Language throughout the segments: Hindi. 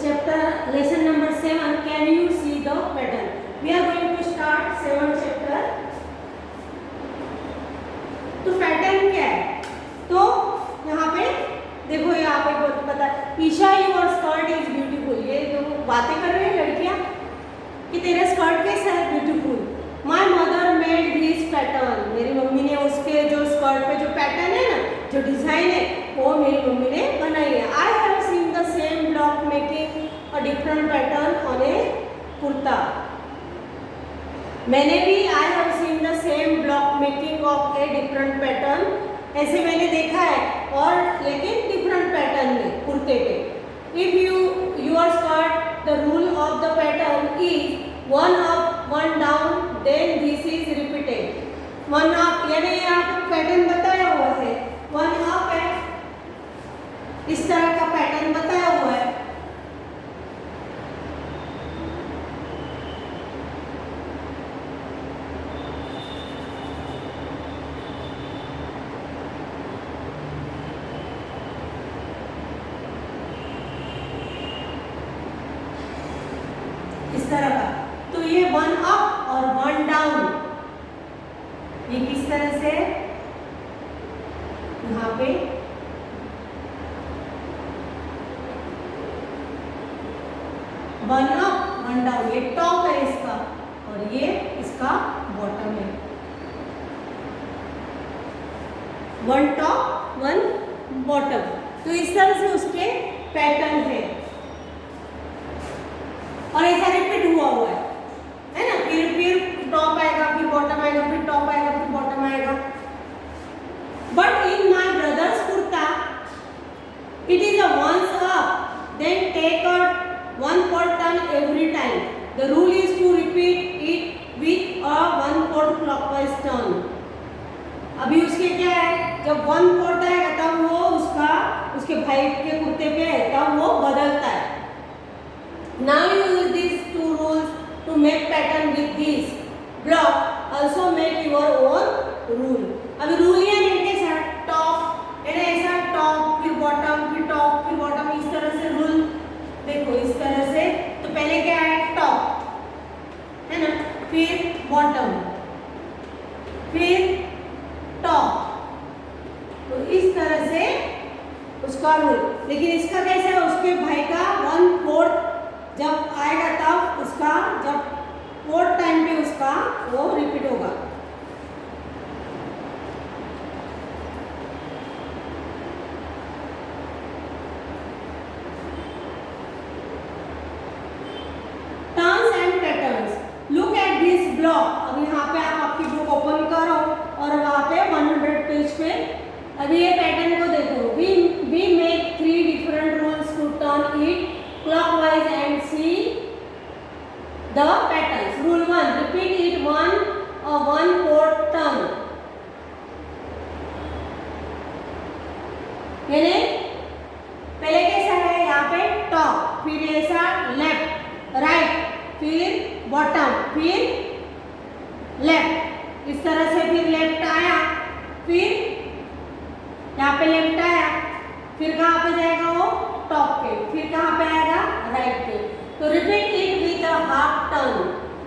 chapter lesson number 7. Can you see the pattern? We are going to start 7th chapter. तो पैटर्न क्या है? तो यहाँ पे देखो, यहाँ पे बहुत पता है, Isha your skirt is beautiful. ये जो बातें कर रही है लड़कियाँ कि तेरा स्कर्ट कैसा है, beautiful. My mother made this pattern, मेरी मम्मी ने उसके जो स्कर्ट पे जो पैटर्न है ना, जो डिजाइन है, वो मेरी मम्मी ने बनाई है। I have seen the same block making a different pattern on a kurta. मैंने भी I have seen the same block making of a different pattern, ऐसे मैंने देखा है, और लेकिन डिफरेंट पैटर्न में कुर्ते पे। If your skirt the rule of the pattern is 1 up 1 down, then this is repeated. 1 up यानी यहाँ पर पैटर्न बताया हुआ है, 1 up है, इस तरह का पैटर्न बताया हुआ है। इस तरह का, तो ये 1 अप और 1 डाउन, ये किस तरह से यहाँ पे 1 अप 1 डाउन, ये टॉप है इसका, और ये इसका बॉटम है। 1 टॉप 1 बॉटम, तो इस तरह से उसके पैटर्न है, और ऐसा रिपीट हुआ हुआ है ना। फिर टॉप आएगा, फिर बॉटम आएगा, फिर टॉप आएगा, फिर बॉटम आएगा। But in my brother's kurta it is a once up then take a 1/4 turn every time. The rule is to repeat it with a 1/4 clockwise turn. अभी उसके क्या है, जब 1/4 आएगा तब वो उसके भाई के कुर्ते पे है, तब वो बदलता है। Now use these 2 rules to make pattern with this block. Also make your own rule. अभी रूल ये नहीं कैसा टॉप है ना, ऐसा टॉप फिर बॉटम फिर टॉप फिर बॉटम, इस तरह से रूल देखो, इस तरह से। तो पहले क्या है, टॉप है ना, फिर बॉटम, फिर टॉप, तो इस तरह से उसका रूल। लेकिन इसका कैसा है, उसके भाई का 1/4 जब आएगा तब उसका, जब 4 टाइम पे उसका वो रिपीट होगा। Turns and patterns, look at this block. अब यहाँ पे आप आपकी बुक ओपन करो और वहाँ पे 100 पेज पे अभी ये पैटर्न को देखो। We make 3 different rules to turn it clockwise and see the patterns. Rule 1, repeat it 1/4 turn. यानी पहले कैसा है, यहाँ पे टॉप, फिर ऐसा लेफ्ट राइट, फिर बॉटम, फिर लेफ्ट, इस तरह से। फिर लेफ्ट आया, फिर यहाँ पे लेफ्ट आया, फिर कहाँ पे जाएगा वो, टॉप पे, फिर कहाँ पे आएगा, राइट पे। तो repeat it with a half turn.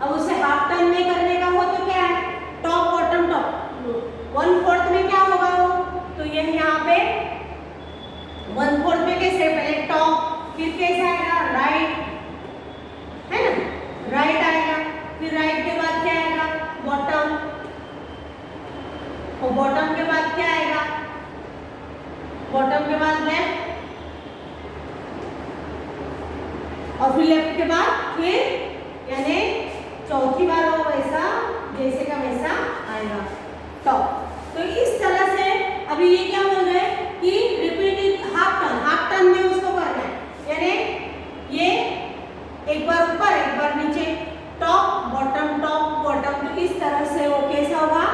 अब उसे हाफ टर्न में करने का हो तो क्या है, टॉप बॉटम टॉप, 1/4 में क्या होगा वो, तो ये यहाँ पे 1/4 में कैसे, पहले टॉप, फिर कैसे आएगा, राइट है ना, राइट आएगा, फिर राइट के बाद क्या आएगा, बॉटम, और बॉटम के बाद क्या आएगा, बॉटम के बाद लेफ्ट, और फिर लेफ्ट के बाद फिर, यानी चौथी बार वो वैसा जैसे का वैसा आएगा टॉप। तो इस तरह से अभी ये क्या बोल रहे हैं कि रिपीट इट हाफ टर्न में उसको करना है, यानी ये एक बार ऊपर एक बार नीचे, टॉप बॉटम, तो इस तरह से वो कैसा होगा,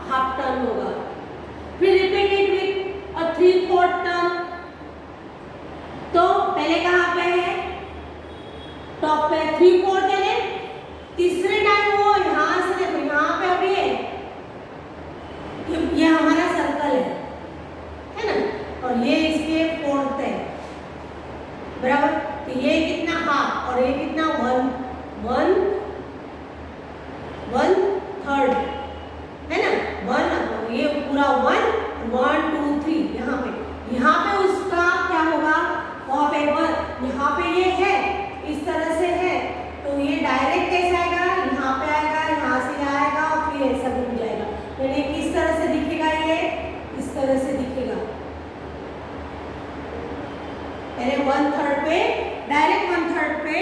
हाफ टर्न होगा। फिर repeat it with a 3/4 turn. तो पहले कहाँ पे है, टॉप पे 3/4 यानी तीसरे टाइम वो यहाँ से देखो, यहाँ पे अभी है, ये हमारा सर्कल है ना, और ये इसके 4th है। डायरेक्ट 1/3 पे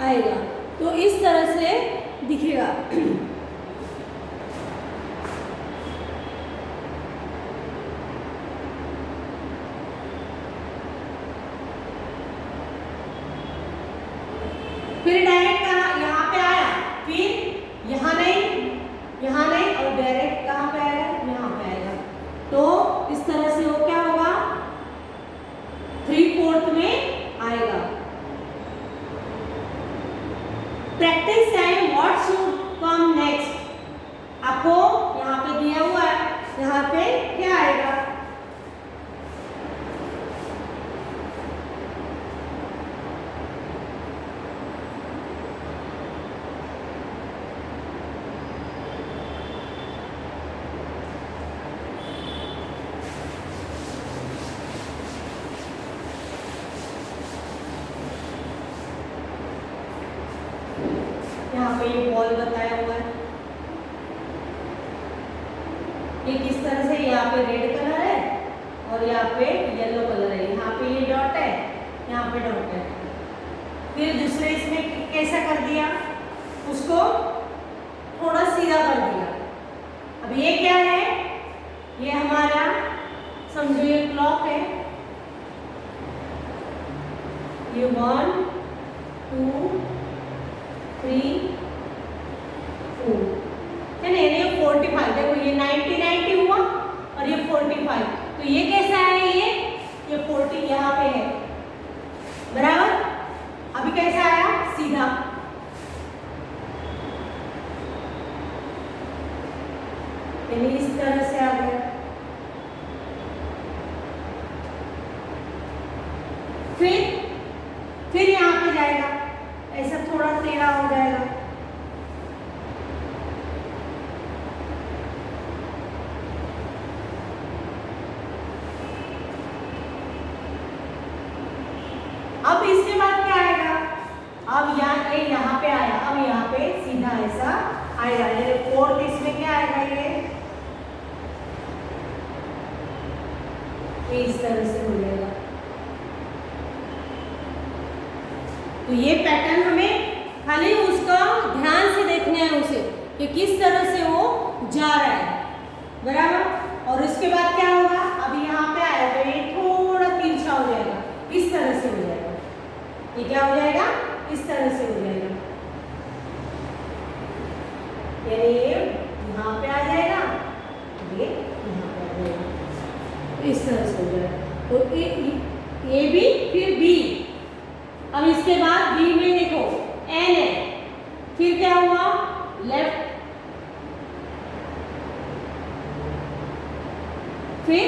आएगा। तो इस तरह से दिखेगा। फिर डायरेक्ट कहाँ यहाँ पे आया, फिर यहाँ नहीं और डायरेक्ट कहाँ पे आएगा, यहाँ पे आएगा। तो इस तरह से वो क्या होगा, 3/4 में आएगा। Practice time what should come next. आपको यहाँ पे दिया हुआ है, यहाँ पे क्या आएगा, यहाँ पे ये बॉल बताया हुआ है। ये किस तरह से, यहाँ पे रेड कलर है और यहाँ पे येलो कलर है। यहाँ पे ये डॉट है, यहाँ पे डॉट है। फिर दूसरे इसमें कैसा कर दिया, उसको थोड़ा सीधा कर दिया। अब ये क्या है, ये हमारा समझो ये क्लॉक है। ये 1 2 3 4 है ना, ये 45। देखो ये 90 हुआ और ये 45। तो ये कैसा है, ये 40 यहाँ पे है, बराबर। अभी कैसा आया, सीधा। यानी इस तरह से आ गया। फिर यहाँ पे जाएगा, ऐसा थोड़ा टेढ़ा हो जाएगा। अब इसके बाद क्या आएगा, अब यहाँ पे आया, अब यहाँ पे सीधा ऐसा आएगा। ये 4th इसमें क्या आएगा, ये इस तरह से हो जाएगा। तो ये पैटर्न हमें खाली उसका ध्यान से देखना है उसे, कि किस तरह से वो जा रहा है, बराबर। और इसके बाद क्या होगा, अभी यहाँ पे आया तो ये थोड़ा तिरछा हो जाएगा, इस तरह से हो जाएगा। ये क्या हो जाएगा, इस तरह से हो जाएगा। यानी ये यहाँ पे आ जाएगा, ये यहाँ पे आ जाएगा, इस तरह से हो जाएगा। तो ए बी फिर बी। अब इसके बाद बी में देखो एन है, फिर क्या हुआ, लेफ्ट, फिर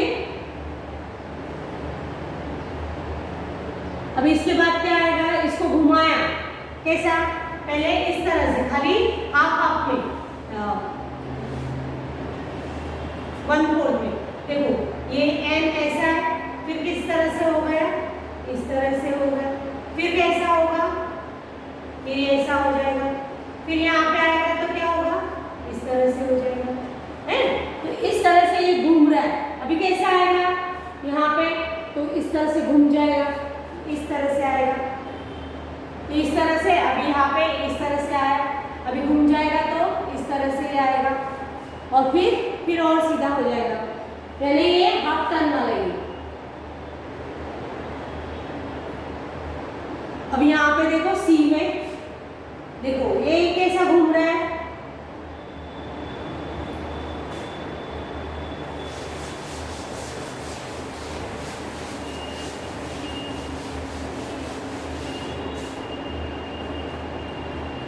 अब इसके बाद क्या आएगा, इसको घुमाया, कैसा, पहले इस तरह से खाली हाफ में 1/4 में। देखो ये एन ऐसा है, फिर किस तरह से हो गया, इस तरह से हो गया। फिर कैसा होगा, फिर ऐसा हो जाएगा। फिर यहाँ पे आएगा तो क्या होगा, इस तरह से हो जाएगा, है। तो इस तरह से ये घूम रहा है। अभी कैसा आएगा यहाँ पे, तो इस तरह से घूम जाएगा, इस तरह से आएगा, इस तरह से। अभी यहाँ पे इस तरह से आया, अभी घूम जाएगा तो इस तरह से आएगा, और फिर और सीधा हो जाएगा। पहले ये हाफ टर्न वाला है। अब यहाँ पे देखो सी में, देखो ये कैसा घूम रहा है,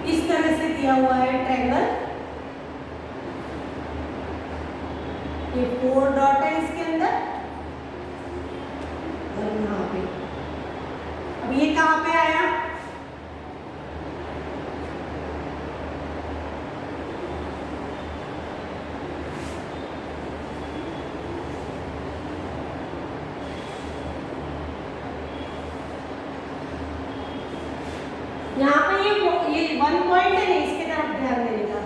इस तरह से दिया हुआ है ट्रायंगल। ये 4 डॉट है इसके अंदर, और यहाँ पे अब ये कहाँ पे आया, यहाँ पे ये 1 पॉइंट है ना, इसके तरफ ध्यान देने का।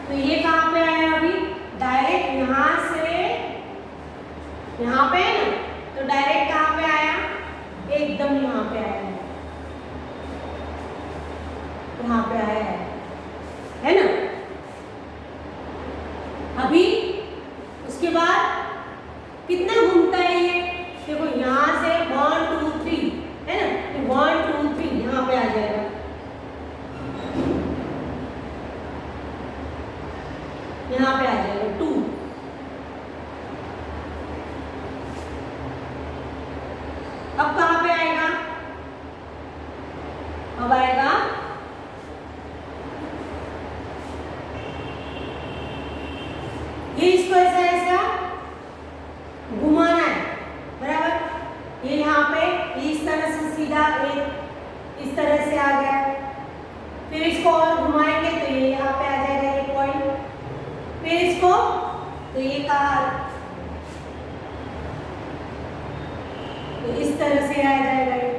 तो ये कहाँ पे आया, अभी डायरेक्ट यहाँ से यहाँ पे है ना, तो डायरेक्ट कहाँ पे आया, एकदम यहाँ पे इसको ऐसा ऐसा घुमाना है, बराबर। ये यहाँ पे इस तरह से सीधा एक इस तरह से आ गया, फिर इसको और घुमाएंगे तो ये यहाँ पे आ जाएगा ये पॉइंट, फिर इसको तो ये कहा तो इस तरह से आ जाएगा ये।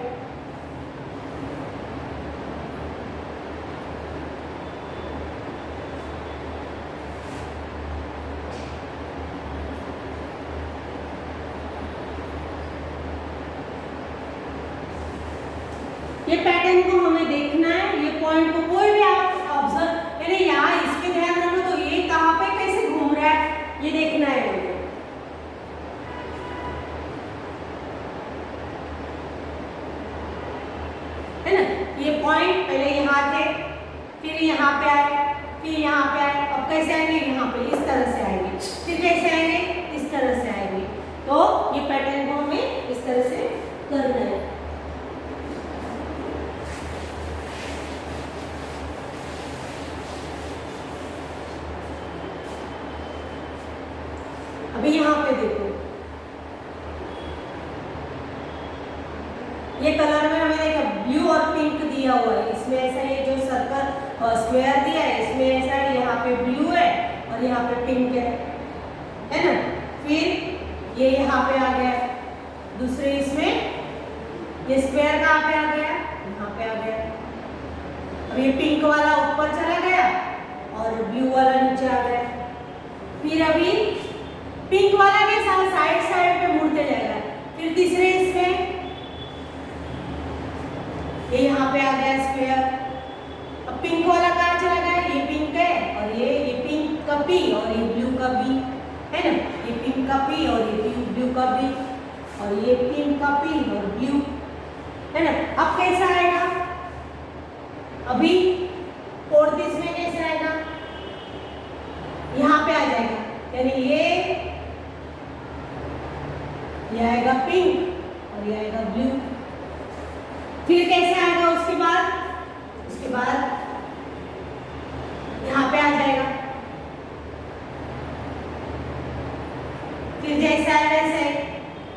ये पैटर्न को हमें देखना है, ये पॉइंट को कोई भी आप ऑब्जर्व, यानी यहाँ इसके ध्यान रखो तो ये कहाँ पे कैसे घूम रहा है ये देखना है मुझे। है ना, ये पॉइंट पहले यहाँ थे, फिर यहाँ पे आए, फिर यहाँ पे आए, अब कैसे आएंगे यहाँ पे इस तरह से आएंगे, फिर कैसे आएंगे इस तरह से आएंगे। तो ये पैटर्न को हमें इस तरह से करना है। अभी यहाँ पे देखो, ये कलर में हमें देखा ब्लू और पिंक दिया हुआ है, इसमें ऐसा ये जो सर्कल स्क्वायर दिया है इसमें ऐसा है, यहाँ पे ब्लू है और यहाँ पे पिंक है ना। फिर ये यहाँ पे आ गया, दूसरे इसमें ये स्क्वायर कहाँ पे आ गया, यहाँ पे आ गया। अब ये पिंक वाला ऊपर चला गया और ब्लू वाला नीचे आ गया। फिर अभी पिंक वाला के साथ साइड साइड पे मुड़ते जाएगा, फिर तीसरे इसमें ये यहाँ पे आ गया स्क्वायर। अब पिंक वाला कहाँ चला गया, ये पिंक है और ये पिंक का पी और ये ब्लू का बी है ना, ये पिंक का पी और ये ब्लू का बी और ये पिंक का पी और ब्लू है ना। अब कैसा आएगा, अभी फोर्थ इसमें कैसे आएगा, यहाँ पे आ जाएगा, यानी ये आएगा पिंक और ये आएगा ब्लू। फिर कैसे आएगा उसके बाद यहाँ पे आ जाएगा, फिर जैसा है वैसे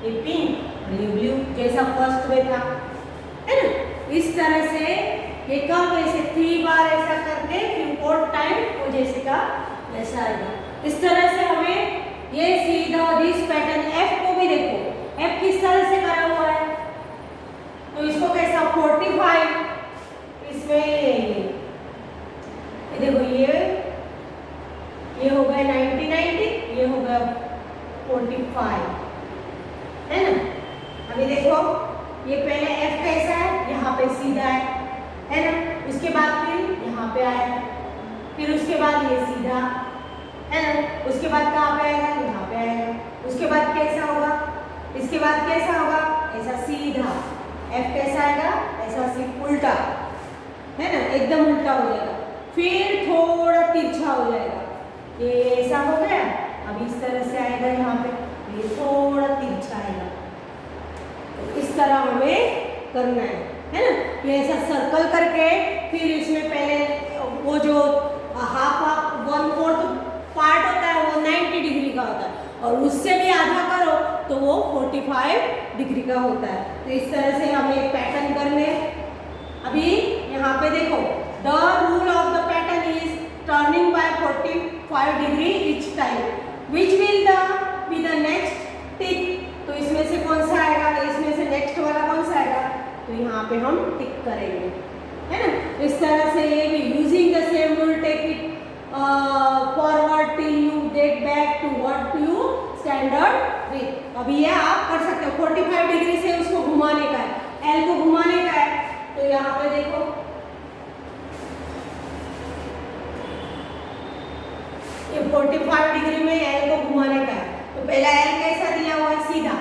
ये पिंक और ये ब्लू जैसा फर्स्ट में था, है ना। इस तरह से ये कब ऐसे 3 बार ऐसा करके फिर 4th टाइम वो जैसे का वैसा आएगा। इस तरह से हमें ये सीधा दिस पैटर्न एफ को भी देखो, एफ किस तरह से करा हुआ है, तो इसको कैसा 45 इसमें ये देखो ये हो गया 90 90, ये हो गया 45 है ना। अभी देखो ये पहले एफ कैसा है, यहाँ पे सीधा है ना, उसके बाद फिर यहाँ पे आया, फिर उसके बाद ये सीधा है ना, उसके बाद कहाँ पे आएगा, यहाँ पे आएगा, उसके बाद कैसा होगा, इसके बाद कैसा होगा, ऐसा सीधा एफ कैसा आएगा, ऐसा सिर्फ उल्टा है ना, एकदम उल्टा हो जाएगा, फिर थोड़ा तिरछा हो जाएगा, ये ऐसा हो गया। अब इस तरह से आएगा, यहाँ पे ये थोड़ा तिरछा आएगा, तो इस तरह हमें करना है ना। ये ऐसा सर्कल करके फिर इसमें पहले वो जो हाफ 1/4 पार्ट होता है वो 90 डिग्री का होता है, और उससे भी आधा करो तो वो 45 डिग्री का होता है। तो इस तरह से हमें एक पैटर्न करने। अभी यहाँ पे देखो, the rule of the pattern is turning by 45 degree each time, which will be the next tick. तो इसमें से कौन सा आएगा, इसमें से नेक्स्ट वाला कौन सा आएगा, तो यहाँ पे हम टिक करेंगे, है ना। इस तरह से ये भी using the same rule, take it forward till you get back to what you started with. अभी ये आप कर सकते हो, 45 डिग्री से उसको घुमाने का है, एल को घुमाने का है। तो यहाँ पे देखो ये 45 डिग्री में एल को घुमाने का है, तो पहला एल कैसा दिया हुआ है, सीधा,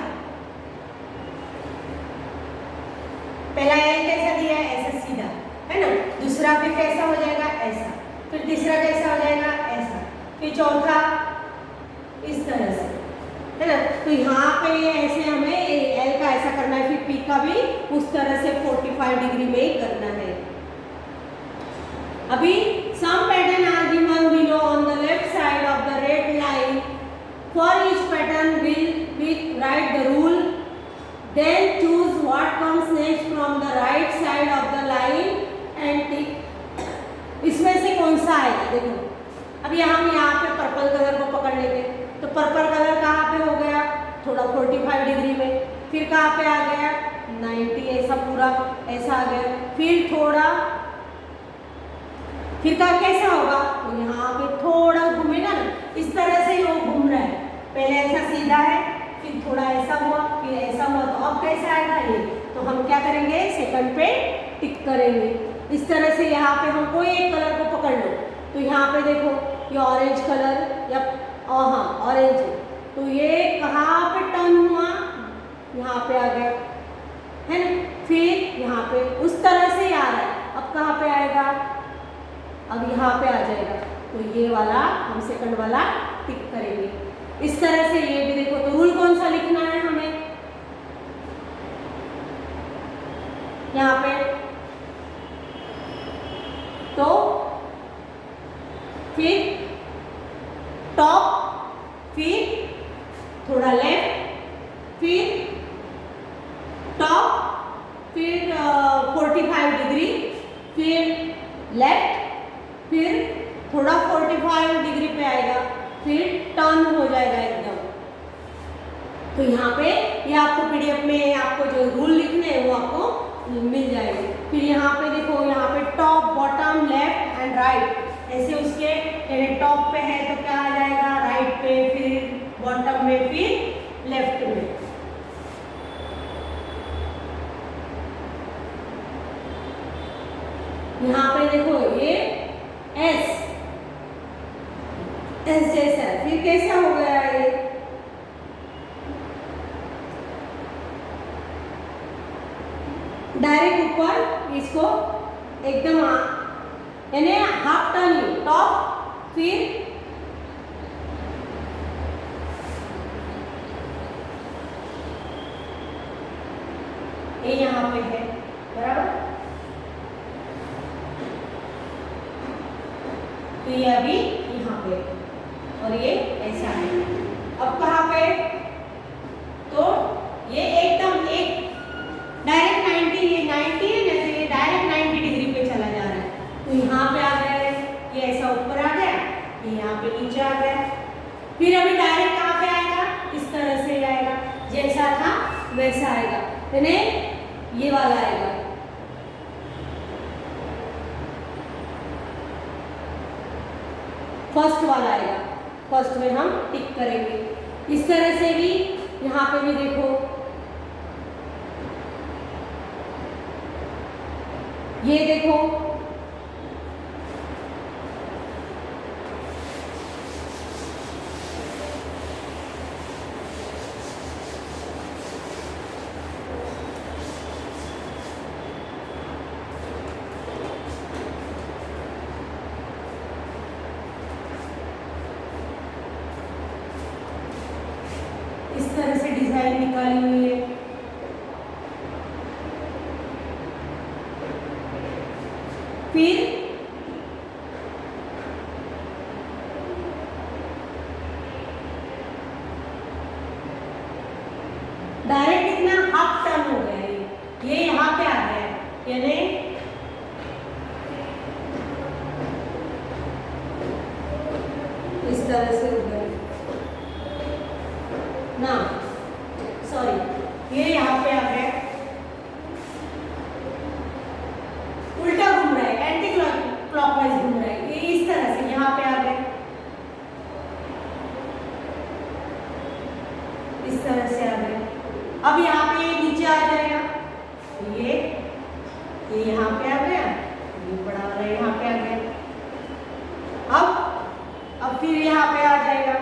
पहला एल कैसा दिया है, ऐसा सीधा है ना। दूसरा फिर कैसा हो जाएगा, ऐसा, फिर तीसरा कैसा हो जाएगा, ऐसा, फिर चौथा इस तरह से, है ना। तो यहाँ पे ऐसे हमें एल का ऐसा करना है, फिर पी का भी उस तरह से 45 डिग्री में ही करना है। अभी some pattern are given below on the left side of the red line for each pattern will write the rule, then choose what comes next from the right side of the line and tick. इसमें से कौन सा आएगा? देखो अभी हम यहाँ पे पर्पल कलर को पकड़ लेंगे, तो पर्पल कलर कहाँ पे हो गया? थोड़ा 45 डिग्री में। फिर कहाँ पे आ गया? 90, ऐसा पूरा ऐसा आ गया। फिर थोड़ा, फिर का कैसा होगा? तो यहाँ पे थोड़ा घूमेगा ना, इस तरह से वो घूम रहा है। पहले ऐसा सीधा है, फिर थोड़ा ऐसा हुआ, फिर ऐसा हुआ, तो अब कैसा आएगा ये? तो हम क्या करेंगे? सेकंड पे टिक करेंगे। इस तरह से यहाँ पे हम कोई एक कलर को पकड़ लो, तो यहाँ पे देखो ये ऑरेंज कलर या हाँ ऑरेंज, तो ये कहाँ पे टर्न हुआ? यहाँ पे आ गया है ना। फिर यहाँ पे उस तरह से आ रहा है, अब कहाँ पे आएगा? अब यहाँ पे आ जाएगा। तो ये वाला हम सेकंड वाला टिक करेंगे। इस तरह से ये भी देखो, तो रूल कौन सा लिखना है हमें? यहाँ पे तो फिर टॉप, फिर थोड़ा लेफ्ट, फिर टॉप, फिर 45 डिग्री, फिर लेफ्ट, फिर थोड़ा 45 डिग्री पे आएगा, फिर टर्न हो जाएगा एकदम। तो यहाँ पे ये आपको पीडीएफ में आपको जो रूल लिखने हैं वो आपको मिल जाएंगे। फिर यहाँ पे देखो, यहाँ पे top, bottom, left and right, ऐसे उसके टॉप पे है तो क्या आ जाएगा? राइट पे, फिर बॉटम में, फिर लेफ्ट में। यहाँ पे देखो ये एस जैसा है, फिर कैसा हो गया ये? डायरेक्ट ऊपर इसको एकदम यानी हाफ टर्न, टॉप, फिर ये यहाँ पे है बराबर। तो ये अभी यहाँ पे और ये ऐसा है। अब कहाँ पे? तो ये एकदम एक डायरेक्ट 90, ये 90 है ना, तो ये डायरेक्ट 90 डिग्री पे चला जा रहा है। तो यहाँ पे आ गया, ये ऐसा ऊपर आ गया, ये यहाँ पे नीचे आ गया। फिर अभी डायरेक्ट कहाँ पे आएगा? इस तरह से आएगा, जैसा था वैसा आएगा, यानी ये वाला आएगा। फर्स्ट वाला आएगा, फर्स्ट में हम टिक करेंगे। इस तरह से भी यहाँ पे भी देखो, ये देखो इस तरह से डिजाइन निकाली हुई है। फिर डायरेक्ट इतना हाफ टर्न हो गया है, ये यहाँ पे आ गया है, यानी इस तरह से हो गया ना, सॉरी ये यहाँ पे आ गया, उल्टा घूम रहा है, एंटी क्लॉकवाइज घूम रहा है, ये इस तरह से यहाँ पे आ गया, इस तरह से आ गया। अब यहाँ पे नीचे आ जाएगा, ये यहाँ पे आ गया, ये बड़ा वाला यहाँ पे आ गया। अब फिर यहाँ पे आ जाएगा,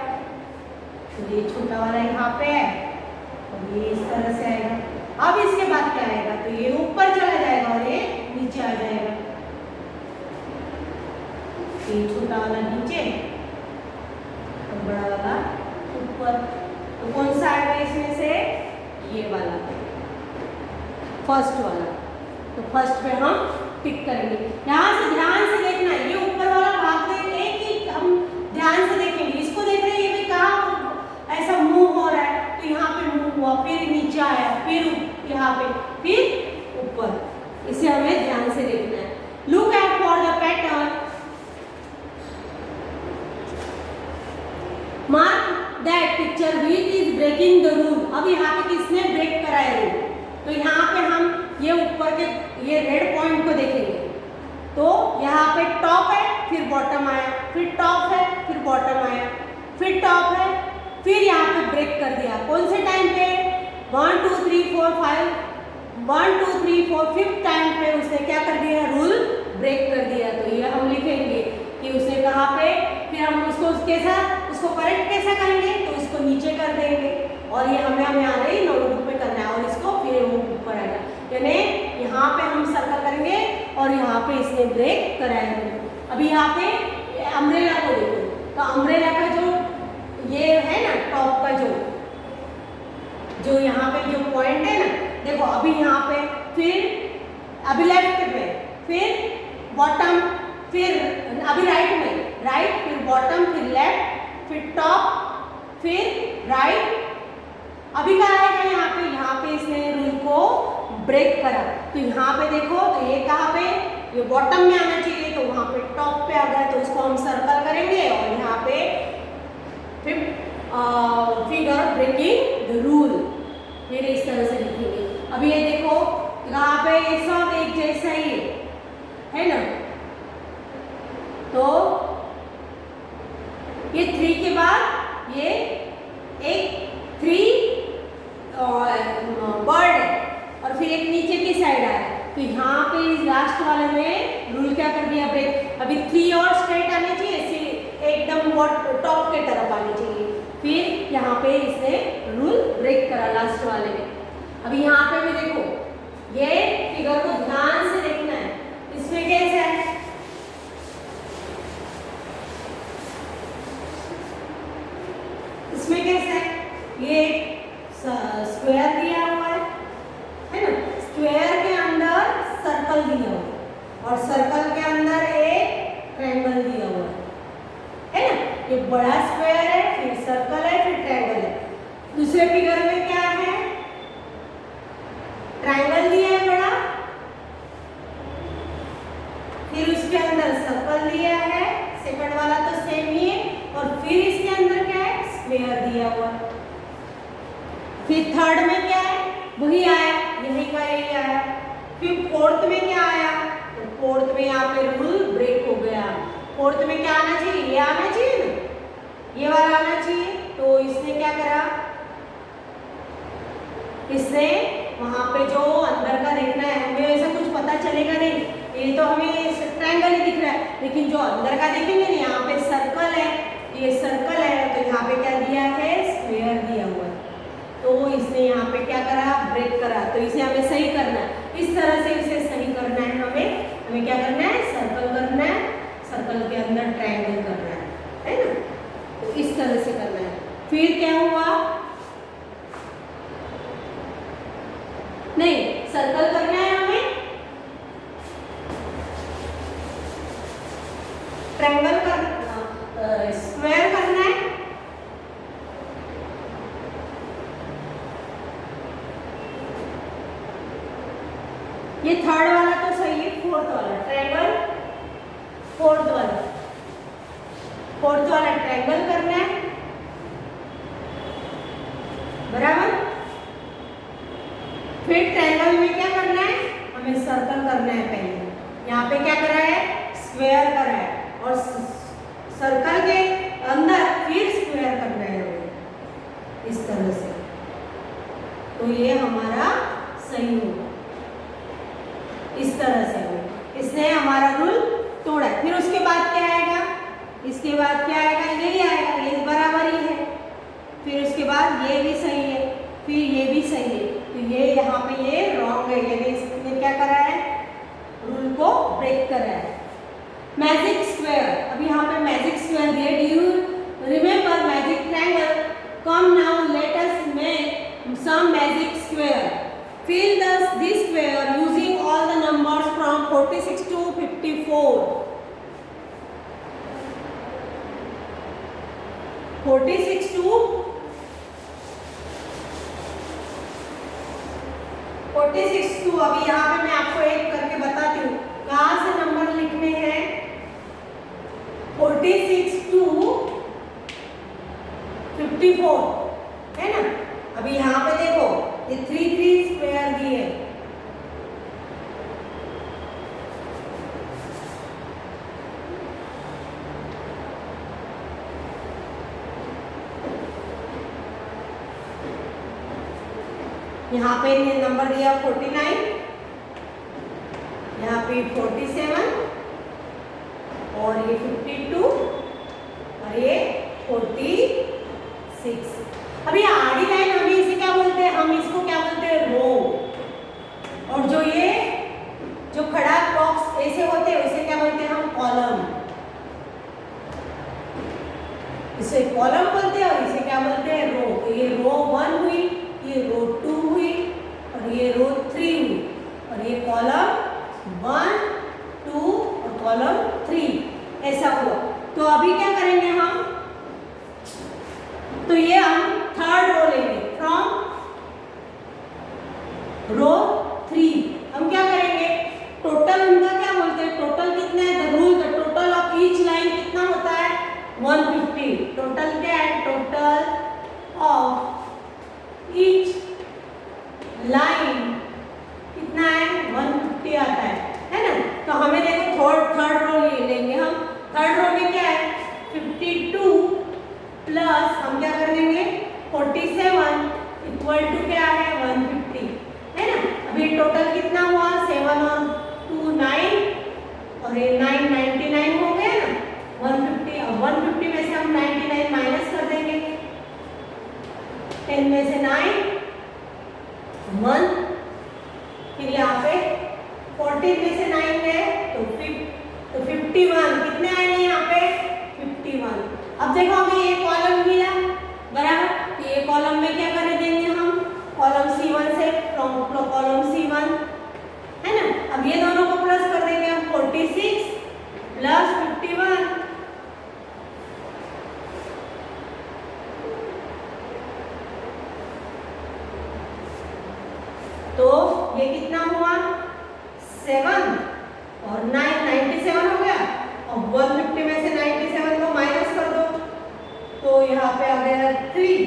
तो ये छोटा वाला यहाँ पे है और ये इस तरह से आएगा। अब इसके बाद क्या आएगा? तो ये ऊपर चला जाएगा और ये नीचे आ जाएगा, ये छोटा वाला नीचे और बड़ा वाला ऊपर। तो कौन सा आएगा इसमें से? ये वाला, फर्स्ट वाला। तो फर्स्ट पे हम टिक करेंगे। यहाँ से ध्यान से देखना, ये ऊपर वाला भाग एक ही हम ध्यान से देखेंगे। इसको देख रहे हैं, ये भी कहाँ यहाँ पे, फिर ऊपर। इसे हमें ध्यान से देखना है। Look at for the pattern, mark that picture which is breaking the rule. अब यहाँ पे किसने ब्रेक करा है रूल? तो यहाँ पे हम ये ऊपर के ये रेड पॉइंट को देखेंगे। तो यहाँ पे टॉप है, फिर बॉटम आया, फिर टॉप है, फिर बॉटम आया, फिर टॉप है, फिर यहाँ पे ब्रेक कर दिया। कौन से टाइम पे? 1 2 3 4 5 1 2 3 4 5th टाइम पे उसने क्या कर दिया? रूल ब्रेक कर दिया। तो ये हम लिखेंगे कि उसने कहाँ पे, फिर हम उसको कैसा, उसको करेक्ट कैसा करेंगे? तो इसको नीचे कर देंगे और ये हमें यहाँ रही नोटबुक में करना है और इसको फिर ऊपर आएगा। यानी यहाँ पे हम सर्कल करेंगे और यहाँ पे इसने ब्रेक कराएंगे। अभी यहाँ पे अम्ब्रेला को देखो, तो अम्ब्रेला का जो ये है ना टॉप का जो यहाँ पे जो पॉइंट है ना, देखो अभी यहाँ पे, फिर अभी लेफ्ट पे, फिर बॉटम, फिर अभी राइट में, राइट फिर बॉटम, फिर लेफ्ट, फिर टॉप, फिर राइट। अभी क्या आएगा यहाँ पे इसने रूल को ब्रेक करा। तो यहाँ पे देखो, तो ये कहाँ पे, ये बॉटम में आना चाहिए, तो वहाँ पे टॉप पे आ गया। तो इसको हम सर्कल करेंगे और यहाँ पे फिर फिगर ब्रेकिंग द रूल, फिर इस तरह से लिखेंगे। अभी ये देखो यहाँ पे ये सब एक जैसा ही है ना, तो ये 3 के बाद ये एक 3 बर्ड है और फिर एक नीचे की साइड आया। तो यहाँ पे इस लास्ट वाले में रूल क्या कर दिया? ब्रेक। अभी 3 और स्ट्रेट आने चाहिए, एकदम टॉप के तरफ आनी चाहिए। फिर यहाँ पे इसने रूल ब्रेक करा लास्ट वाले में। अभी यहाँ पे भी देखो, ये फिगर को ध्यान से देखना है। इसमें कैसा है? इसमें कैसा है? ये स्क्वायर दिया हुआ है ना, स्क्वायर के अंदर सर्कल दिया हुआ है और सर्कल के अंदर एक ट्रायंगल दिया हुआ है ना। ये बड़ा स्क्वायर है, फिर सर्कल है, फिर ट्रायंगल है। दूसरे फिगर में क्या है? ट्रायंगल दिया है बड़ा, फिर उसके अंदर सर्कल दिया है, सेकंड वाला तो सेम ही है, और फिर इसके अंदर क्या है? स्क्वायर दिया हुआ है। फिर थर्ड में क्या है? वही आया, यही का यही आया। फिर फोर्थ में क्या आया? तो फोर्थ में यहाँ पे रूल ब्रेक हो गया। फोर्थ में क्या आना चाहिए? ये आना चाहिए ना, ये वाला आना चाहिए। तो इसने क्या करा? इसने वहां पे जो अंदर का देखना है, हमें ऐसा कुछ पता चलेगा नहीं, ये तो हमें ट्रायंगल ही दिख रहा है, लेकिन जो अंदर का देखेंगे ना, यहाँ पे सर्कल है, ये सर्कल है, तो यहाँ पे क्या दिया है? स्क्वायर दिया हुआ है। तो इसने यहाँ पे क्या करा? ब्रेक करा। तो इसे हमें सही करना है, इस तरह से इसे सही करना है। हमें क्या करना है? सर्कल करना है, सर्कल के अंदर ट्रायंगल करना है ना। तो इस तरह से करना है। फिर क्या हुआ? नहीं, सर्कल करना है हमें, ट्रायंगल करना, स्क्वायर करना है, ये थर्ड वाला तो सही है, फोर्थ वाला ट्रायंगल, फोर्थ वाला ट्रायंगल करना है, बराबर। फिर ट्रायंगल में क्या करना है? हमें सर्कल करना है पहले। यहाँ पे क्या करा है? स्क्वायर करा है, और सर्कल के अंदर फिर स्क्वायर करना है हमें, इस तरह से। तो ये हमारा सही होगा, इस तरह से। इसने हमारा रूल तोड़ा है। फिर उसके बाद क्या आएगा? इसके बाद क्या आएगा? यही आएगा, ये बराबर ही है। फिर उसके बाद ये भी सही है, फिर ये भी सही है। तो ये यहाँ पे ये रॉन्ग है, यानी इसने क्या करा है? रूल को ब्रेक करा है। मैजिक स्क्वायर, अभी यहाँ पे मैजिक स्क्वायर दिया। Do you remember magic triangle? Come now let us make some magic square. Fill this square using all the numbers from 46 to 54. 46 to 54 46 to, अभी यहाँ पे मैं आपको एक करके बताती हूँ कहाँ से नंबर लिखने हैं। 46 टू 54 है ना। अभी यहाँ पे देखो ये 3 3 स्क्वायर दी है, यहाँ पे नंबर दिया 49, यहाँ पे 47 और ये 52 और ये 46। अभी आड़ी लाइन हम इसे क्या बोलते हैं, हम इसको क्या बोलते हैं, रो। और जो ये जो खड़ा बॉक्स ऐसे होते हैं उसे क्या बोलते हैं हम, कॉलम। इसे कॉलम बोलते हैं और इसे क्या बोलते हैं, रो। तो ये रो 1 हुई, ये रो 2 हुई और ये रो 3 हुई और ये कॉलम 1 2 और कॉलम 3 ऐसा हुआ। तो अभी क्या करेंगे हम, तो ये हम थर्ड रो लेंगे फ्रॉम रो 3। हम क्या करेंगे, टोटल उनका क्या बोलते हैं, टोटल कितना है, the rule the total of each line कितना होता है, 150। टोटल क्या है, टोटल ऑफ ईच लाइन कितना है, 150 आता है ना। तो हमें देखो थर्ड रो लेंगे हम। थर्ड रो में क्या है, 52 प्लस हम क्या कर देंगे 47 इक्वल टू क्या है 150 है ना। अभी टोटल कितना हुआ 7 और 2 9 और ये 9 99 हो गया ना 150। अब 150 में से हम 99 माइनस कर देंगे, 10 में से 9 1, फिर यहाँ पे 14 में से 9 गए तो 51 कितने आए यहाँ पे 51। अब देखो हमें ये कॉलम मिला बराबर, तो ये कॉलम में क्या कर देंगे हम, कॉलम C1 से फ्रॉम कॉलम C1 है ना। अब ये दोनों को प्लस कर देंगे हम, 46 प्लस 51 तो ये कितना हुआ 7 और 9 97 हो गया। अब 150 में से 97 को माइनस कर दो तो यहाँ पे आ गया 3।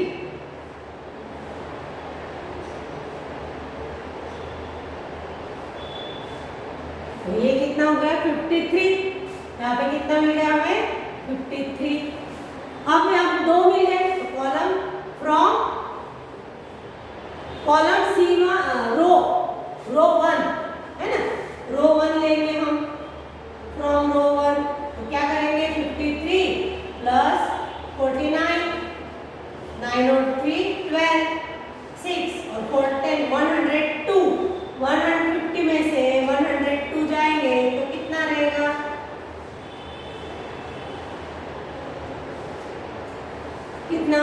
तो ये कितना हो गया 53। यहाँ पे कितना मिल गया हमें 53। अब यहाँ 2 मिल गए तो कॉलम फ्रॉम कॉलम C1 रो 1 है ना, रो 1 लेंगे हम फ्रॉम रो 1। तो क्या करेंगे 53 प्लस 49 9 और 3 12 6 और 4 10 102। 150 में से 102 जाएंगे तो कितना रहेगा, कितना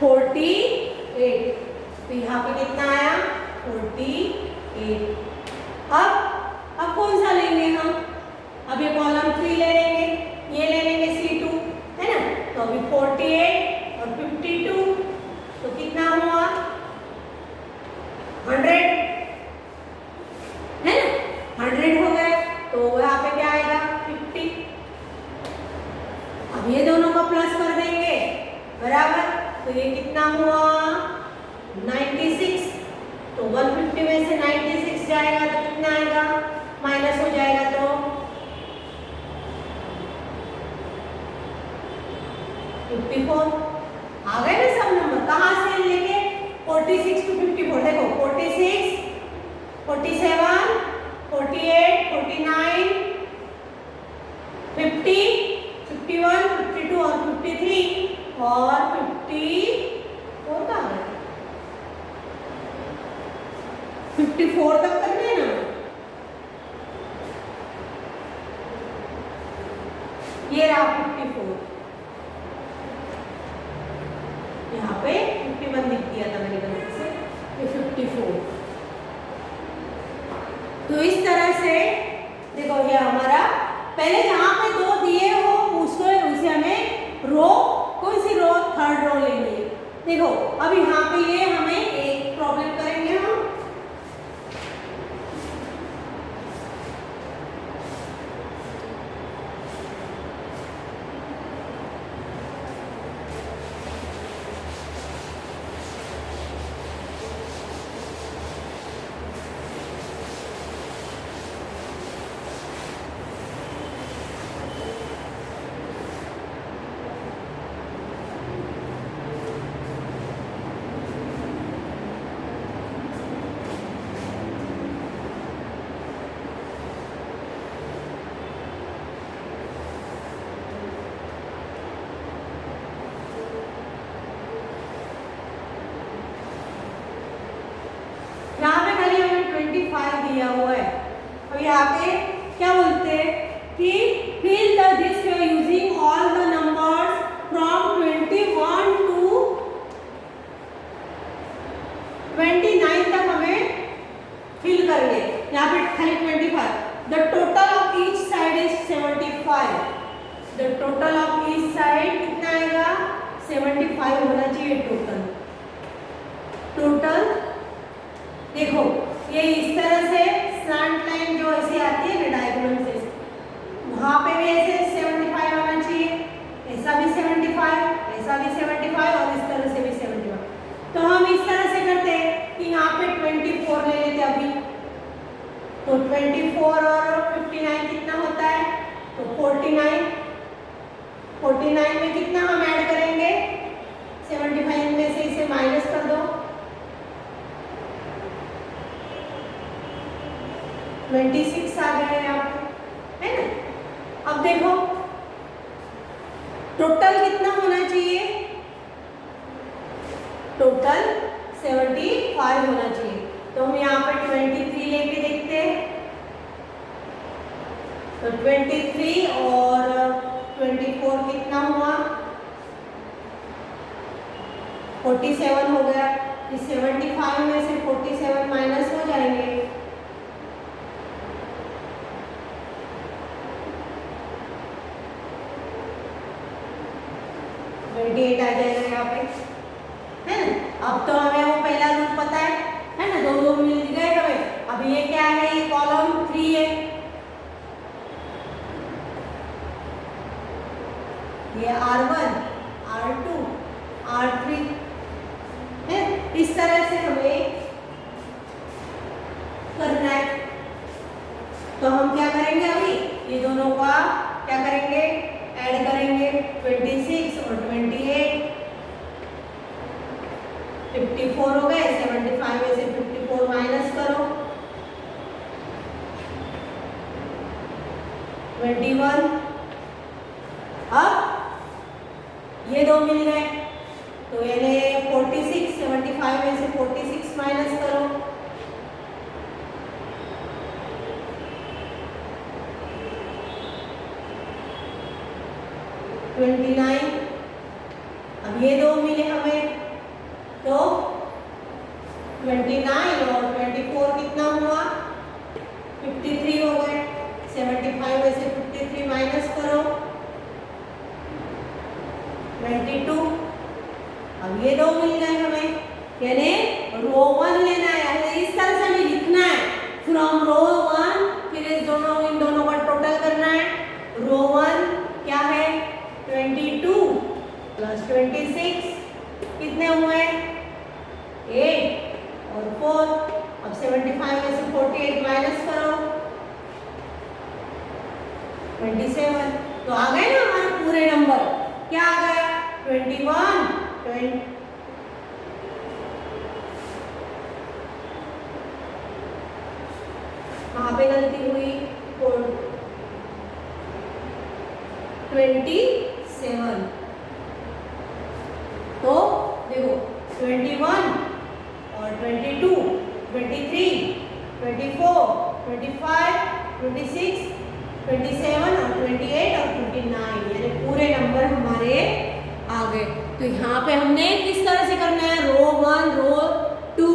48। तो यहाँ पे कितना आया 48। अब कौन सा लेंगे हम, अब ये कॉलम 3 ले लेंगे, ये ले लेंगे C2 है ना। तो अभी 48 और 52 तो कितना हुआ 100 है ना, 100 हो गए। तो यहाँ पे क्या आएगा 50। अब ये दोनों को प्लस कर देंगे बराबर, तो ये कितना हुआ 96। तो 150 में से 96 जाएगा तो कितना आएगा, माइनस हो जाएगा तो 54। आ गए ना सब नंबर, कहाँ से लेके 46 टू 54। देखो 46 47 48 49 50 51 52 और 53 और 54 का है 54 तक करना है ना। ये रहा 54, यहाँ पे 51 लिख दिया था मैंने गलती से, ये 54। तो इस तरह से देखो ये हमारा पहले जहाँ पे 2 दिए हो उसको उसे हमें रो, कौन सी रो, थर्ड रो लेनी है। देखो अब यहाँ पे ये हमें एक प्रॉब्लम करेंगे हम। यहाँ पे खाली हमें 25 दिया हुआ है। अब यहाँ पे क्या बोलते हैं कि fill the this you are using all the numbers from 21 to 29 तक हमें फिल करने। यहाँ पे खाली 25। The total of each side is 75. The total of each side कितना आएगा? 75 होना चाहिए टोटल। टोटल देखो ये इस तरह से स्लैंट लाइन जो ऐसे आती है ना डायगोनल से, वहाँ पे भी ऐसे 75 आना चाहिए, ऐसा भी 75, ऐसा भी 75 और इस तरह से भी 75। तो हम इस तरह से करते हैं कि यहाँ पे 24 ले लेते अभी, तो 24 और 59 कितना होता है? तो 49। 49 में कितना हम ऐड करेंगे? 75 में से इसे माइनस कर दो, 26 आ गया है यहाँ पे, है ना। अब देखो टोटल कितना होना चाहिए? टोटल 75 होना चाहिए। तो हम यहाँ पे 23 लेके देखते हैं, तो 23 और 24 कितना हुआ? 47 हो गया। इस 75 में से 47 माइनस हो जाएंगे, 28 आ जाएगा यहाँ पे, है ना। अब तो हमें वो पहला रूल पता है ना, दो दो मिल गए हमें। अब ये क्या है? ये कॉलम 3 है, ये R1, R2, R3 है। इस तरह से हमें करना है। तो हम क्या करेंगे? अभी ये दोनों का क्या करेंगे? ऐड करेंगे। 26 और 28, 54 हो गए। 75 में से 54 माइनस करो, 21। अब ये दो मिल गए, तो यानी 46, 75 में से 46 माइनस करो, 29। अब ये दो मिले हमें, तो 29 और 24 कितना हुआ? 53 हो गए। 75 में से 53 माइनस करो, 22। अब ये दो मिल गए हमें, यानी रो 1 लेना है। इस तरह से हमें लिखना है, फ्रॉम रो 1, फिर इन दोनों का टोटल करना है। रो 1 क्या है? 22 प्लस 26 कितने हुए? 8 और 4। अब 75 में से 48 माइनस करो, 27। तो आ गए ना हमारे पूरे नंबर। क्या आ गया? 21, 20। वहां पे गलती हुई, 27। तो देखो 21 और 22, 23, 24, 25, 26, 27 और 28 और 29, यानी पूरे नंबर हमारे आ गए। तो यहाँ पे हमने किस तरह से करना है? रो 1, रो 2,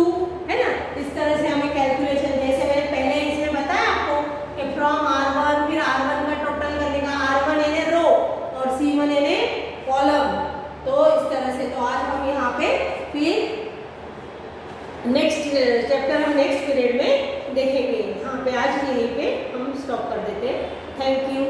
है ना। इस तरह से हमें कैलकुलेशन, जैसे मैंने पहले इसमें बताया आपको कि फ्रॉम R1, फिर R1 का टोटल करने का, R1 यानी रो और C1 यानी कॉलम। तो इस तरह से तो आज हम यहाँ पे फिर नेक्स्ट चैप्टर हम नेक्स्ट पीरियड में देखेंगे। यहाँ पे आज यहीं पे हम स्टॉप कर देते हैं। Thank you.